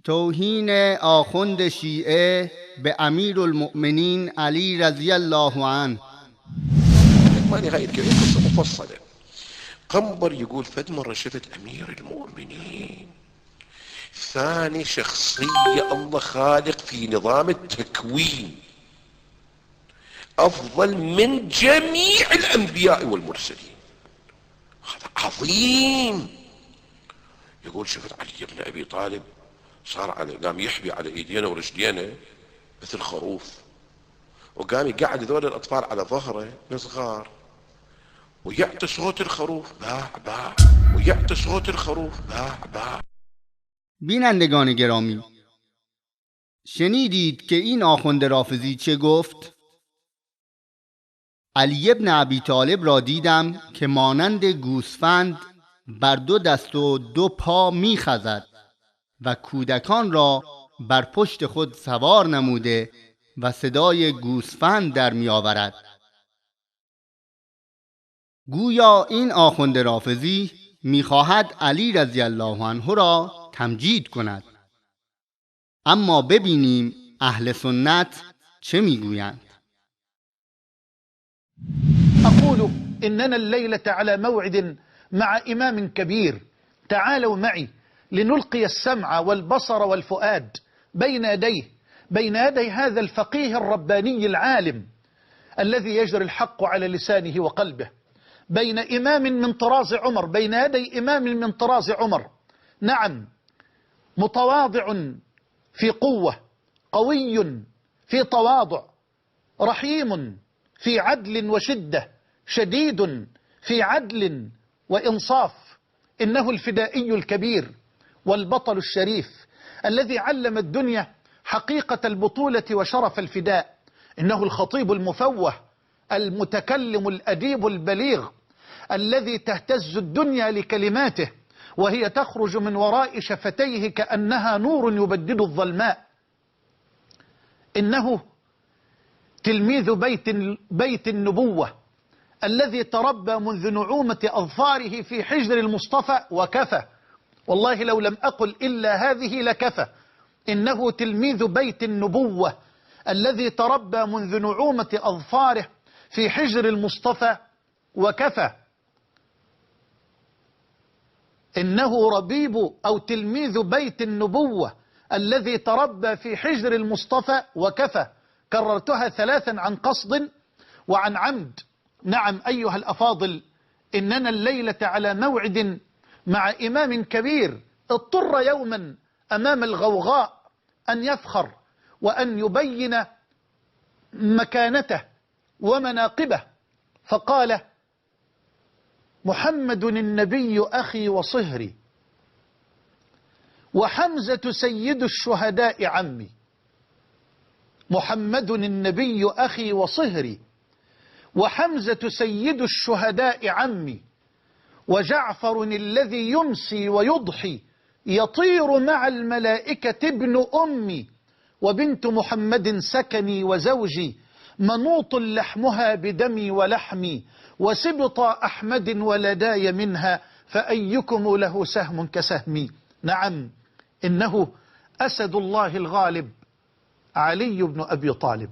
توهین آخوند شیعه به امیر المؤمنین علی رضی الله عنه. ما نهاية كده قصة مفصلة. قنبر يقول فد مرة شفت أمير المؤمنين، ثاني شخصية الله خالق في نظام التكوين أفضل من جميع الأنبياء والمرسلين، هذا عظيم. يقول شفت علي بن أبي طالب صار قام يحبي على ايدينا ورجلينا مثل خروف، وقام يقعد ذول الأطفال على ظهره الصغار ويعطي صوت الخروف باع باع، ويعطي صوت الخروف باع باع. بینندگان گرامی، شنیدید که این آخوند رافضی چه گفت؟ علی بن ابی طالب را دیدم که مانند گوسفند بر 2 دست و 2 پا می‌خزد و کودکان را بر پشت خود سوار نموده و صدای گوسفند در می‌آورد. گویا این آخوند رافضی می‌خواهد علی رضی الله عنه را تمجید کند. اما ببینیم اهل سنت چه میگویند. أقول إننا الليلة على موعد مع إمام كبير، تعالوا معي لنلقي السمع والبصر والفؤاد بين يدي هذا الفقيه الرباني العالم الذي يجري الحق على لسانه وقلبه، بين إمام من طراز عمر، بين يدي إمام من طراز عمر. نعم، متواضع في قوة، قوي في تواضع، رحيم في عدل وشدة، شديد في عدل وإنصاف. إنه الفدائي الكبير والبطل الشريف الذي علم الدنيا حقيقة البطولة وشرف الفداء. إنه الخطيب المفوه المتكلم الأديب البليغ الذي تهتز الدنيا لكلماته وهي تخرج من وراء شفتيه كأنها نور يبدد الظلماء. إنه تلميذ بيت النبوة الذي تربى منذ نعومة أظفاره في حجر المصطفى وكفى، والله لو لم أقل إلا هذه لكفى. إنه تلميذ بيت النبوة الذي تربى منذ نعومة أظفاره في حجر المصطفى وكفى. إنه ربيب أو تلميذ بيت النبوة الذي تربى في حجر المصطفى وكفى. كررتها 3 عن قصد وعن عمد. نعم أيها الأفاضل، إننا الليلة على موعد مع إمام كبير اضطر يوما أمام الغوغاء أن يفخر وأن يبين مكانته ومناقبه، فقال: محمد النبي أخي وصهري، وحمزة سيد الشهداء عمي. محمد النبي أخي وصهري، وحمزة سيد الشهداء عمي، وجعفر الذي يمسي ويضحي يطير مع الملائكة ابن أمي، وبنت محمد سكني وزوجي منوط لحمها بدمي ولحمي، وسبط أحمد ولداي منها فأيكم له سهم كسهمي. نعم، إنه أسد الله الغالب علي بن أبي طالب.